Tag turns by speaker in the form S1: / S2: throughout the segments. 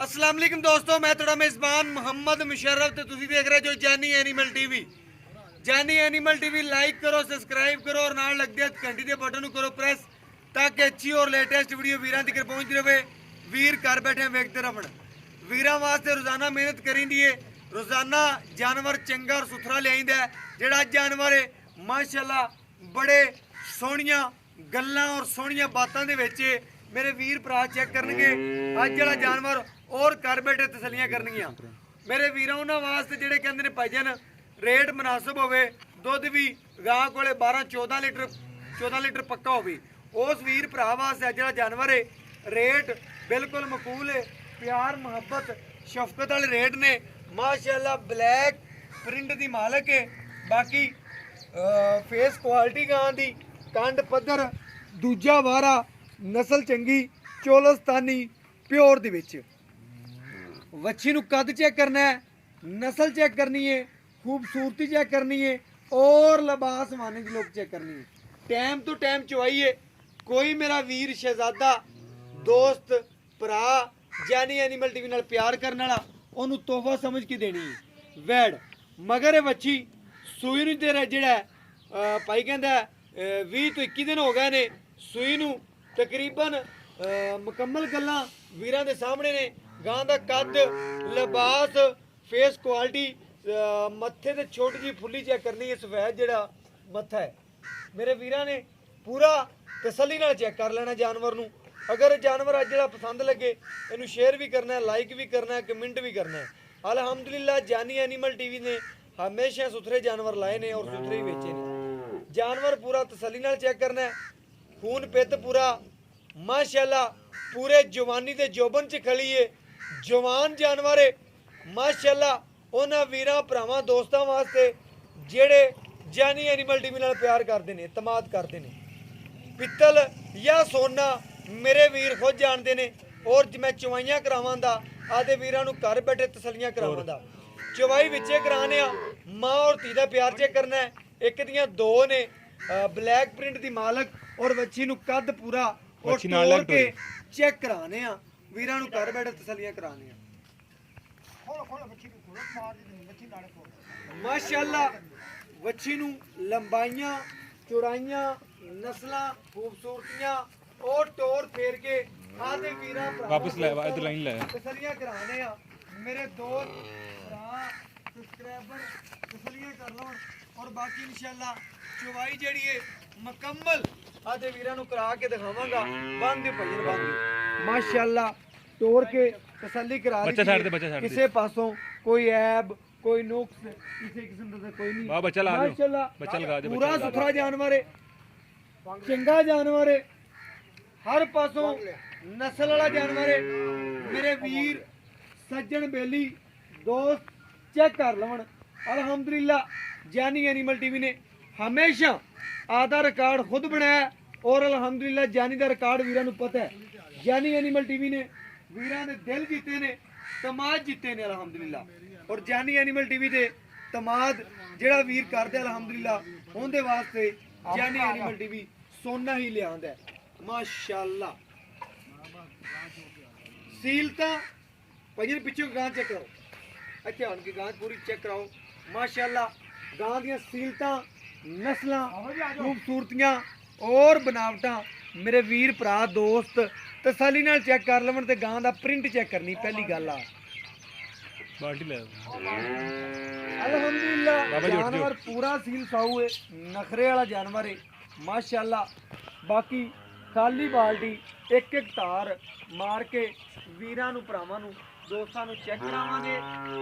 S1: अस्सलाम वालेकुम दोस्तों, मैं थोड़ा मेज़बान मोहम्मद मुशर्रफ ते तुसी देख रहे जो जानी एनिमल टीवी। जानी एनिमल टीवी लाइक करो, सब्सक्राइब करो और नाल लग दिया घंटी के बटन करो प्रेस ताकि अच्छी और लेटेस्ट वीडियो वीरां तक पहुंचती रहे। वीर घर बैठे वेखते रहन। वीरां वास्ते रोजाना मेहनत करींदी है, रोजाना जानवर चंगा और सुथरा लियाईंदा है। जेड़ा जानवर है माशाअल्लाह बड़े सोहणियां गल्लां और सोहणियां बातां दे विच मेरे वीर भरा चेक करनगे। अज जड़ा जानवर और घर बैठे तसलियां करनगियां मेरे वीरां उन्हां वास्ते जेड़े कहंदे ने भाईजान रेट मुनासिब होवे, दुध भी गां कोले 12-14 लीटर पक्का होवे। उस वीर भरा वास्ते अज जड़ा जानवर है रेट बिल्कुल मकूल है। प्यार मुहब्बत शफकत वाले रेट ने माशाअल्लाह। ब्लैक प्रिंट दी मालक है। बाकी फेस क्वालिटी गां दी कंड पद्धर दूजा वारा नस्ल चंगी चोलस्तानी प्योर दे विच। वच्छी नूं कद चेक करना है, नस्ल चेक करनी है, खूबसूरती चेक करनी है और लिबास माने दी लोग चेक करनी है। टाइम तो टाइम चवाई है। कोई मेरा वीर शहजादा दोस्त भरा जानी एनिमल टीवी नाल प्यार करने वाला ओनू तोहफा समझ के देनी है। वैड मगर वच्छी सूई नूं तेरा जेड़ा भाई कहंदा 20 तो 21 दिन हो गए ने सूई नूं। तकरीबन मुकम्मल गल्लां वीरां दे सामने ने। गां दा कद लिबास फेस क्वालिटी मत्थे ते छोटी जी फुल्ली चेक करनी है। सफेद जेड़ा मत्था है मेरे वीरां ने पूरा तसल्ली नाल चेक कर लेना जानवर नूं। अगर जानवर अज जेड़ा पसंद लगे इनू शेयर भी करना है, लाइक भी करना है, कमेंट भी करना है। अल्हम्दुलिल्लाह जानी एनिमल टीवी ने हमेशा सुथरे जानवर लाए ने और सुथरे ही बेचे ने। जानवर पूरा तसल्ली नाल चेक करना है। खून पित पूरा माशाअल्लाह पूरे जवानी दे जोबन च खड़ी है। जवान जानवर है माशाअल्लाह। उन्हां वीरां भरावां दोस्तां वास्ते जेड़े जानी एनिमल टीवी नाल प्यार करदे ने, इतमाद करदे ने। पित्तल या सोना मेरे वीर खुद जानते ने। और मैं चवाइयां करावांदा आदे वीरां नूं घर बैठे तसलियां करावांदा। चवाई विचे कराने आ। मां और धी दा प्यार चेक करना है। एक दियां दो ने ब्लैक प्रिंट दी मालक और वच्छी नूं कद पूरा और तोड़ के चेक कराने आ। वीरां नूं घर बैठे तसलियां कराने आ। माशाअल्लाह वच्छी नूं लंबाइयां चौड़ाइयां नस्लां खूबसूरतियां और टोर फेर के आधे वीरा वापस लाइन ले तसलियां कराने आ। मेरे दोस्त भरा सब्सक्राइबर तसलियां कर लो और बाकी इंशाअल्लाह चवाई जेड़ी है मुकम्मल आधे वीरा नूं करा के दिखावांगा। बंद भजन बंद माशाअल्लाह तोड़ के तसल्ली करा दी। किसे पासों कोई ऐब कोई नुक्स किसी किस्म का कोई नहीं। माशाअल्लाह पूरा सुथरा जानवर है, चंगा जानवर है, हर पासों नस्ल वाला जानवर है। मेरे वीर सज्जन बेली दोस्त चेक कर लवन। अल्हम्दुलिल्लाह जानी एनिमल टीवी ने हमेशा आधा रिकॉर्ड खुद बनाया और अल्हम्दुलिल्लाह जानी का रिकॉर्ड वीरां नूं पता है। जानी एनिमल टीवी ने वीरां दे दिल जीते ने, तमाद जीते ने अल्हम्दुलिल्लाह। और जानी एनिमल टीवी दे तमाद जेड़ा वीर करदे अल्हम्दुलिल्लाह उहदे वास्ते जानी एनिमल टीवी सोना ही लियांदा है माशाअल्लाह। सीलता भाई पिछे गां चेक करो, अच्छा उनकी गां पूरी चेक कराओ माशाअल्लाह। गां दियां सीलतां नस्लां खूबसूरतियां और बनावटां मेरे वीर भरा दोस्त तसल्ली नाल चेक कर लवन ते गां दा प्रिंट चेक करनी पहली गल आ। अल्हम्दुलिल्लाह जानवर पूरा सील साऊ है, नखरे वाला जानवर है माशाअल्लाह। बाकी खाली बाल्टी एक एक तार मार के वीरां नूं भरावां नूं दोस्तां नूं चेक करावांगे।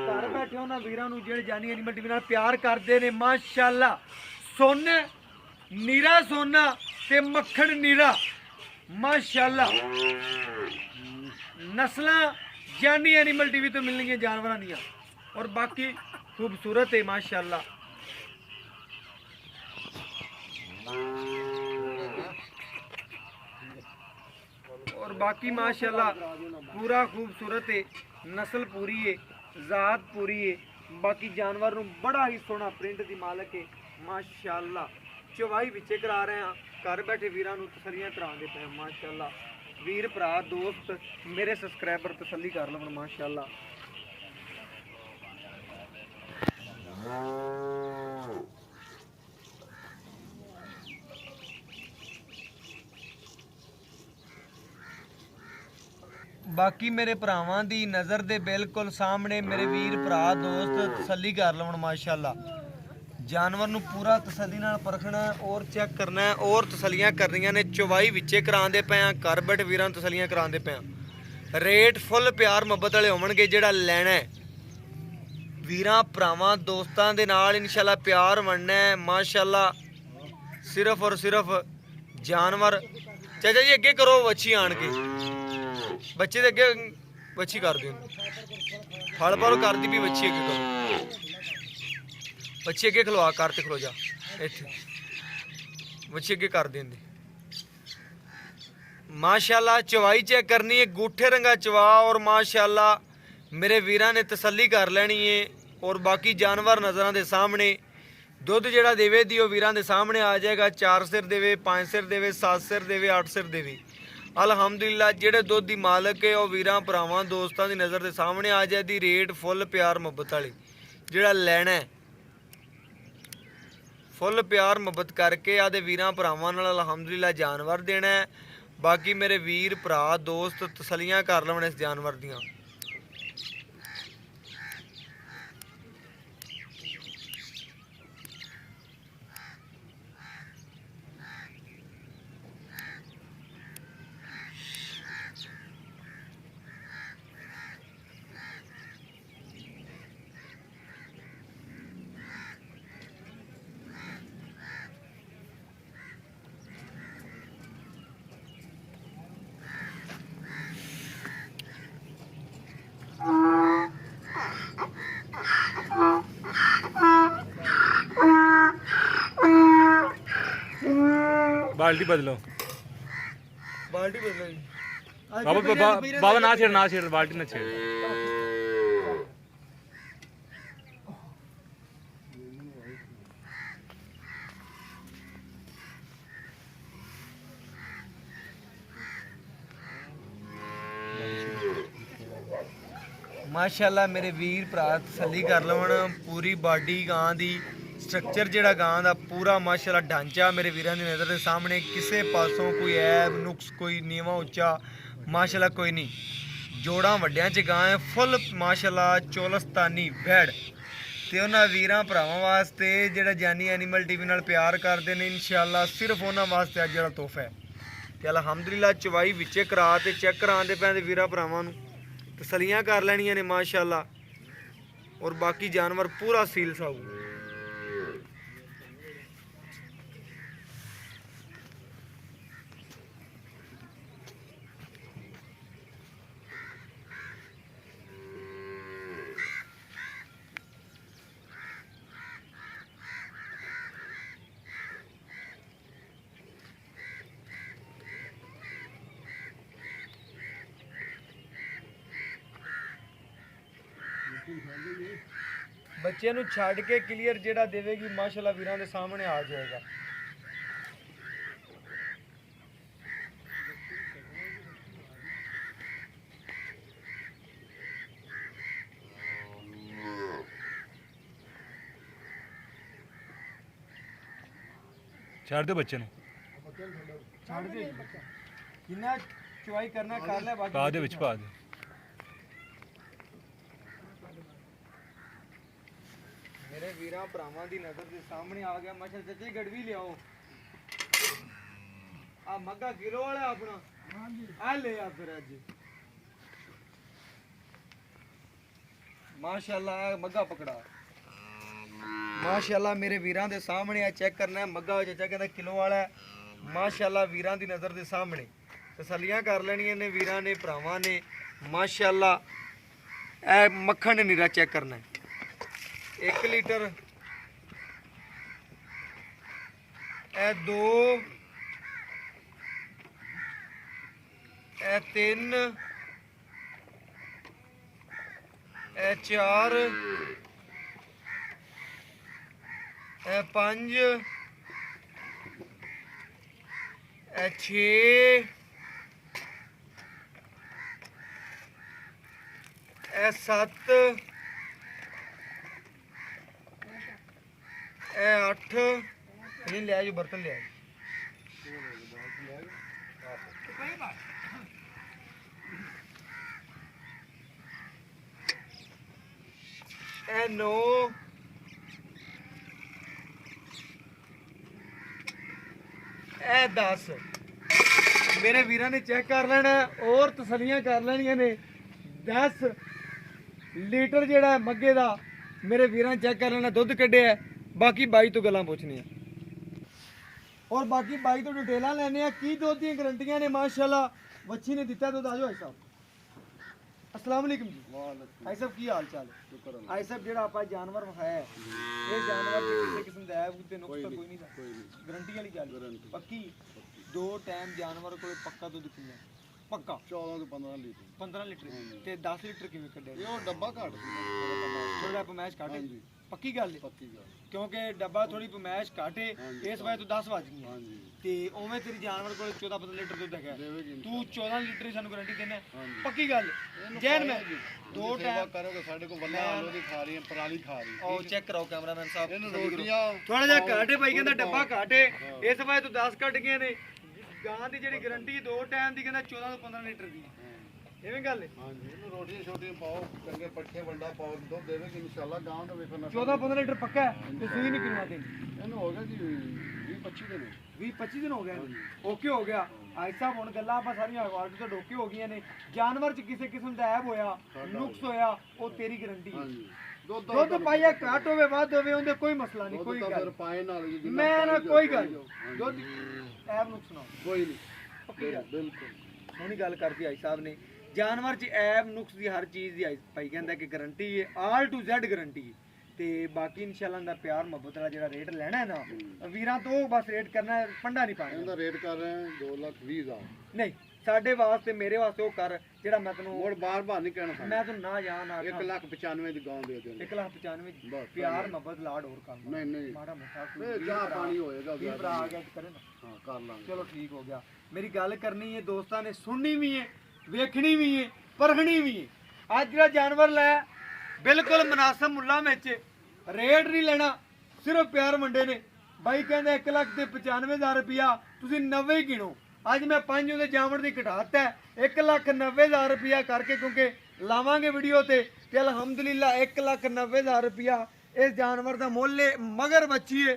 S1: घर बैठे उन्हां वीरां नूं जेड़े जानी एनिमल टीवी नाल प्यार करदे ने माशाअल्लाह। सोना नीरा सोना ते मक्खन नीरा माशाअल्लाह। नस्लां जानी एनिमल टीवी तो मिलनी जानवरां दियां और बाकी खूबसूरत है माशाअल्लाह। और बाकी माशाअल्लाह पूरा खूबसूरत है, नस्ल पूरी है, जात पूरी है। बाकी जानवर नूं बड़ा ही सोहना प्रिंट दी मालक है माशाअल्लाह। चवाई विचे करा रहे हैं, घर बैठे वीरां नूं तसल्लियां करांदे पे माशाअल्लाह। वीर भरा दोस्त मेरे सब्सक्राइबर तसल्ली कर लो माशाल्लाह। बाकी मेरे भरावां दी नज़र दे बिल्कुल सामने मेरे वीर भरा दोस्त तसल्ली कर लवन माशाल्लाह। जानवर नूं पूरा तसल्ली नाल परखना और चेक करना है और तसल्लियां करनियां ने। चवाई विचे करांदे पे आ, घर बैठ वीरां तसल्लियां करांदे पे आ। रेट फुल प्यार मुहब्बत वाले होवणगे। जिहड़ा लैना है वीरां भरावां दोस्तां दे नाल इंशाल्लाह प्यार बनना है माशाल्लाह। सिर्फ और सिर्फ जानवर चाचा जी अगे करो बच्ची आन के बच्चे दे अगे बच्ची कर दियो फल पालो कर दी भी बच्ची अगे करो बच्ची अगे खलवा कर ते खलो जा इत्थे बच्ची अगे कर देंदे माशाल्लाह। चवाई चेक करनी है गूठे रंगा चवा और माशाल्लाह मेरे वीरां ने तसल्ली कर लेनी है। और बाकी जानवर नज़रां दे सामने दुध जिहड़ा देवे दी वीरां दे सामने आ जाएगा। 4 सिर देवे 5 सिर देवे 7 सिर देवे 8 सिर देवे अलहमदुलिल्लाह। जिहड़े दुध दी मालक है वह वीरां भरावां दोस्तां दी नज़र दे सामने आ जाए दी। रेट फुल प्यार मुहब्बत वाली जिहड़ा लैना है फुल प्यार मुहब्बत करके आदे वीरां भरावां नाल अलहमदुलिल्लाह जानवर देना है। बाकी मेरे वीर भरा दोस्त तसल्लियां कर लवन इस जानवर दियां।
S2: बाल्टी बदलो
S1: बाल्टी बदलो जी
S2: बाबा ना छेड़ बाल्टी ना छेड़।
S1: माशाल्लाह मेरे वीर भरा तसल्ली कर लवन। पूरी बॉडी गां दी स्ट्रक्चर जिहड़ा गां दा पूरा माशाल्लाह ढांचा मेरे वीरां दी नज़र दे सामने किसे पासों कोई ऐब नुक्स कोई नीवा उच्चा माशाल्लाह कोई नहीं। जोड़ा वड्डियां च गां है फुल माशाल्लाह चोलस्तानी वैड़ ते उन्हां वीरां भरावां वास्ते जिहड़ा जानी एनीमल टीवी नाल प्यार करदे ने इंशाल्लाह सिर्फ उन्हां वास्ते अज जिहड़ा तोहफा है ते अलहमदुलिल्लाह। चवाई विचे करा ते चेक करांदे पैंदे वीरां भरावां नूं तसल्लियां कर लैनियां ने माशाल्लाह। और बाकी जानवर पूरा सील साऊ। बच्चे नूं छड्ड के क्लीयर जिहड़ा देवेगी माशाल्लाह वीरां दे सामने आ जाएगा।
S2: छाड़ दो बच्चे
S1: छड्ड दे जिन्ना चवाई करना कर ले बाकी
S2: पा दे विच पा दे।
S1: मेरे वीरां भरावां दी नज़र दे सामने आ गया माशा चाचे गड़वी ले आओ आ मग्गा किलो वाला अपना आ ले आ फिर अज माशाल्लाह मग्गा पकड़ा माशाल्लाह मेरे वीरां दे सामने आ चेक करना है मग्गा चाचा कहता किलो वाला है माशाल्लाह वीरां दी नज़र दे सामने तसल्लियां कर लेनियां ने वीरां ने भरावां ने माशाल्लाह। ए मक्खन नीरा चेक करना है 1 लीटर ए 2 ए 3 ए 4 ए 5 ए 6 ਇਹ 7 ਇਹ 8 ਇਹ ਲਿਆ ਜੋ ਬਰਤਨ ਲਿਆ ਇਹ 9 ਇਹ 10 ਮੇਰੇ ਵੀਰਾਂ ਨੇ ਚੈੱਕ ਕਰ ਲੈਣਾ ਔਰ ਤਸੱਲੀਆਂ ਕਰ ਲੈਣੀਆਂ ਨੇ 10 ਲੀਟਰ ਜਿਹੜਾ ਮੱਗੇ ਦਾ ਮੇਰੇ ਵੀਰਾਂ ਚੈੱਕ ਕਰ ਲੈਣਾ ਦੁੱਧ ਕੱਢਿਆ ਬਾਕੀ ਬਾਈ ਤੋਂ ਗੱਲਾਂ ਪੁੱਛਣੀਆਂ ਔਰ ਬਾਕੀ ਬਾਈ ਤੋਂ ਡਿਟੇਲਾਂ ਲੈਣੇ ਆ ਕੀ ਦੁੱਧ ਦੀਆਂ ਗਰੰਟੀਆਂ ਨੇ ਮਾਸ਼ਾਅੱਲਾ ਵੱਛੀ ਨੇ ਦਿੱਤਾ ਦੁੱਧ ਆਜੋ ਭਾਈ ਸਾਹਿਬ अस्सलाम वालेकुम जी भाई साहब की हाल चाल है भाई साहब जेड़ा आपा जानवर है ये जानवर किसी किस्म दा है ते नुक्स कोई नहीं गारंटी वाली गल पक्की दो टाइम जानवर कोल पक्का दुध किन्ना पक्का 14 ਤੋਂ 15 ਲੀਟਰ ਤੇ 10 ਲੀਟਰ ਕਿਵੇਂ ਕੱਢਿਆ ਇਹ ਡੱਬਾ ਘੱਟ ਥੋੜਾ ਪਮੈਸ਼ ਘੱਟ ਪੱਕੀ ਗੱਲ ਹੈ ਕਿਉਂਕਿ ਡੱਬਾ ਥੋੜੀ ਪਮੈਸ਼ ਘਾਟੇ ਇਸ ਵਾਰ ਤੋਂ 10 ਵੱਜ ਗਈਆਂ ਤੇ ਉਵੇਂ ਤੇਰੀ ਜਾਨਵਰ ਕੋਲ 14-15 ਲੀਟਰ ਦੁੱਧ ਹੈਗਾ ਤੂੰ 14 ਲੀਟਰ ਹੀ ਸਾਨੂੰ ਗਾਰੰਟੀ ਦੇਣਾ ਪੱਕੀ ਗੱਲ ਜੈਨ ਮੈਂ ਦੋ ਟਾਈਮ ਕਰੋਗੇ ਸਾਡੇ ਕੋਲ ਵੱਲਾ ਆਲੂ ਦੀ ਖਾ ਰਹੀ ਹੈ ਪਰਾਲੀ ਖਾ ਰਹੀ ਉਹ ਚੈੱਕ ਕਰਾਓ ਕੈਮਰਾਮੈਨ ਸਾਹਿਬ ਇਹਨੂੰ ਰੋਟੀਆਂ ਥੋੜਾ ਜਿਹਾ ਘਾਟੇ ਭਾਈ ਕਹਿੰਦਾ ਡੱਬਾ ਘਾਟੇ ਇਸ ਵਾਰ ਤੋਂ 10 ਕੱਢ ਗਏ ਨੇ ਗਾਂ ਦੀ ਜਿਹੜੀ ਗਾਰੰਟੀ ਦੋ ਟਾਈਮ ਦੀ ਕਹਿੰਦਾ 14 ਤੋਂ 15 ਲੀਟਰ ਦੀ ਐਵੇਂ ਗੱਲ ਹੈ ਹਾਂਜੀ ਇਹਨੂੰ ਰੋਟੀਆਂ ਛੋਟੀਆਂ ਪਾਓ ਚੰਗੇ ਪੱਠੇ ਵੰਡਾ ਪਾਓ ਦੁੱਧ ਦੇਵੇਗੀ ਇਨਸ਼ਾਅੱਲਾ ਗਾਂ ਦਾ ਵੇਖੋ 14-15 ਲੀਟਰ ਪੱਕਾ ਹੈ ਤੇ ਸੂਈ ਨਹੀਂ ਕਿੰਨਾ ਦੇਣੀ ਇਹਨੂੰ ਹੋ ਗਿਆ ਜੀ 20-25 ਦਿਨ 20-25 ਦਿਨ ਹੋ ਗਏ ਓਕੇ ਹੋ ਗਿਆ ਆਈ ਸਾਹਿਬ ਹੁਣ ਗੱਲਾਂ ਆਪਾਂ ਸਾਰੀਆਂ ਵਾਰਡ ਤੋਂ ਡੋਕੇ ਹੋ ਗਈਆਂ ਨੇ ਜਾਨਵਰ 'ਚ ਕਿਸੇ ਕਿਸਮ ਦਾ ਐਬ ਹੋਇਆ ਨੁਕਸ ਹੋਇਆ ਉਹ ਤੇਰੀ ਗਾਰੰਟੀ ਹੈ ਦੁੱਧ ਪਾਈਆ ਘੱਟ ਹੋਵੇ ਵੱਧ ਹੋਵੇ ਉਹਦੇ ਕੋਈ ਮਸਲਾ ਨਹੀਂ ਕੋਈ ਗੱਲ ਪਾਏ ਨਾਲ ਮੈਂ ਨਾ ਕੋਈ ਗੱਲ ਦੁੱਧ ਐਬ ਨੁਕਸ ਨਾ ਕੋਈ ਨਹੀਂ ਪੱਕੀ ਗੱਲ ਬਿਲਕੁਲ ਹੁਣੀ ਗੱਲ ਕਰਦੀ ਆਈ ਸਾਹਿਬ ਨੇ ਜਾਨਵਰ 'ਚ ਐਬ ਨੁਕਸ ਦੀ ਹਰ ਚੀਜ਼ ਦੀ ਭਾਈ ਕਹਿੰਦਾ ਕਿ ਗਾਰੰਟੀ ਹੈ ਆਲ ਟੂ ਜ਼ੈਡ ਗਾਰੰਟੀ ਤੇ ਬਾਕੀ ਇਨਸ਼ਾਅੱਲਾ ਦਾ ਪਿਆਰ ਮੁਹੱਬਤ ਵਾਲਾ ਜਿਹੜਾ ਰੇਟ ਲੈਣਾ ਹੈ ਨਾ ਵੀਰਾਂ ਤੋਂ ਬਸ ਰੇਟ ਕਰਨਾ ਪੰਡਾ ਨਹੀਂ ਪਾਣਾ ਇਹਦਾ ਰੇਟ ਕਰ ਰਹੇ ਹਾਂ 2,20,000 ਨਹੀਂ ਸਾਡੇ ਵਾਸਤੇ ਮੇਰੇ ਵਾਸਤੇ ਉਹ ਕਰ ਜਿਹੜਾ ਮੈਂ ਤੈਨੂੰ ਹੋਰ ਬਾਰ-ਬਾਰ ਨਹੀਂ ਕਹਿਣਾ ਮੈਂ ਤੈਨੂੰ ਨਾ ਜਾਂ ਨਾ 1,95,000 ਦੀ ਗਾਂ ਦੇ ਦੇ 1,95,000 ਪਿਆਰ ਮੁਹੱਬਤ ਲਾਡ ਹੋਰ ਕਰ ਨਹੀਂ ਨਹੀਂ ਮਾੜਾ ਮੋਟਾ ਕੋਈ ਚਾਹ ਪਾਣੀ ਹੋਏਗਾ ਵੀ ਭਰਾ ਆ ਗਿਆ ਕਰੇ ਨਾ ਹਾਂ ਕਰ ਲਾਂਗੇ ਚਲੋ ਠੀਕ ਹੋ ਗਿਆ ਮੇਰੀ ਗੱਲ ਕਰਨੀ ਹੈ ਦੋਸਤਾਂ ਨੇ ਸੁਣਨੀ ਵੀ ਹੈ ਵੇਖਣੀ ਵੀ ਹੈ ਪਰਖਣੀ ਵੀ ਹੈ ਅੱਜ ਜਿਹੜਾ ਜਾਨਵਰ ਲੈ ਬਿਲਕੁਲ ਮੁਨਾਸਬ ਮੁੱਲਾਂ ਵਿੱਚ ਰੇਟ ਨਹੀਂ ਲੈਣਾ ਸਿਰਫ ਪਿਆਰ ਮੰਡੇ ਨੇ ਬਾਈ ਕਹਿੰਦਾ 1,95,000 ਰੁਪਇਆ ਤੁਸੀਂ 90 ਹੀ ਗਿਣੋ ਅੱਜ ਮੈਂ 5 ਉਹਦੇ ਜਾਨਵਰ ਦੀ ਘਟਾਤਾ 1,90,000 ਰੁਪਇਆ ਕਰਕੇ ਕਿਉਂਕਿ ਲਾਵਾਂਗੇ ਵੀਡੀਓ ਤੇ ਅਲਹਮਦੁਲਿਲਾ 1,90,000 ਰੁਪਇਆ ਇਸ ਜਾਨਵਰ ਦਾ ਮੁੱਲ ਹੈ ਮਗਰ ਬੱਚੀ ਹੈ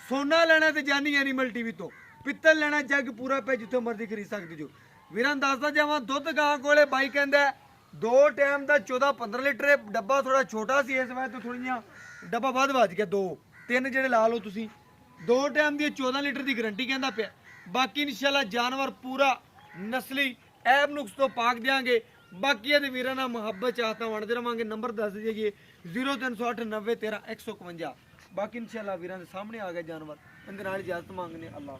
S1: ਸੋਨਾ ਲੈਣਾ ਤੇ ਜਾਨੀ ਐਨੀਮਲ ਟੀਵੀ ਤੋਂ ਪਿੱਤਲ ਲੈਣਾ ਜੱਗ ਪੂਰਾ ਪੈ ਜਿੱਥੋਂ ਮਰਜ਼ੀ ਖਰੀਦ ਸਕਦੇ ਜੋ ਵੀਰਾਂ ਦੱਸਦਾ ਜਾਵਾਂ ਦੁੱਧ ਗਾਂ ਕੋਲੇ ਬਾਈ ਕਹਿੰਦਾ ਦੋ ਟਾਈਮ ਦਾ 14-15 ਲੀਟਰ ਡੱਬਾ ਥੋੜਾ ਛੋਟਾ ਸੀ ਇਸ ਵਾਰ ਤੋਂ ਥੋੜੀਆਂ ਡੱਬਾ ਵੱਧ ਵੱਜ ਗਿਆ 2-3 ਜਿਹੜੇ ਲਾ ਲਓ ਤੁਸੀਂ ਦੋ ਟਾਈਮ ਦੀ 14 ਲੀਟਰ ਦੀ ਗਾਰੰਟੀ ਕਹਿੰਦਾ ਪਿਆ ਬਾਕੀ ਇਨਸ਼ਾਅੱਲਾ ਜਾਨਵਰ ਪੂਰਾ ਨਸਲੀ ਐਬ ਨੁਕਸ ਤੋਂ ਪਾਕ ਦਿਆਂਗੇ ਬਾਕੀ ਇਹਦੇ ਵੀਰਾਂ ਨਾਲ ਮੁਹੱਬਤ ਚਾਹਤਾ ਵੰਡਦੇ ਰਵਾਂਗੇ ਨੰਬਰ ਦੱਸ ਦਈਏ 0308 90 13 151 ਬਾਕੀ ਇਨਸ਼ਾਅੱਲਾ ਵੀਰਾਂ ਦੇ ਸਾਹਮਣੇ ਆ ਗਿਆ ਜਾਨਵਰ ਇਹਦੇ ਨਾਲ ਇਜਾਜ਼ਤ ਮੰਗਨੇ ਅੱਲਾਹ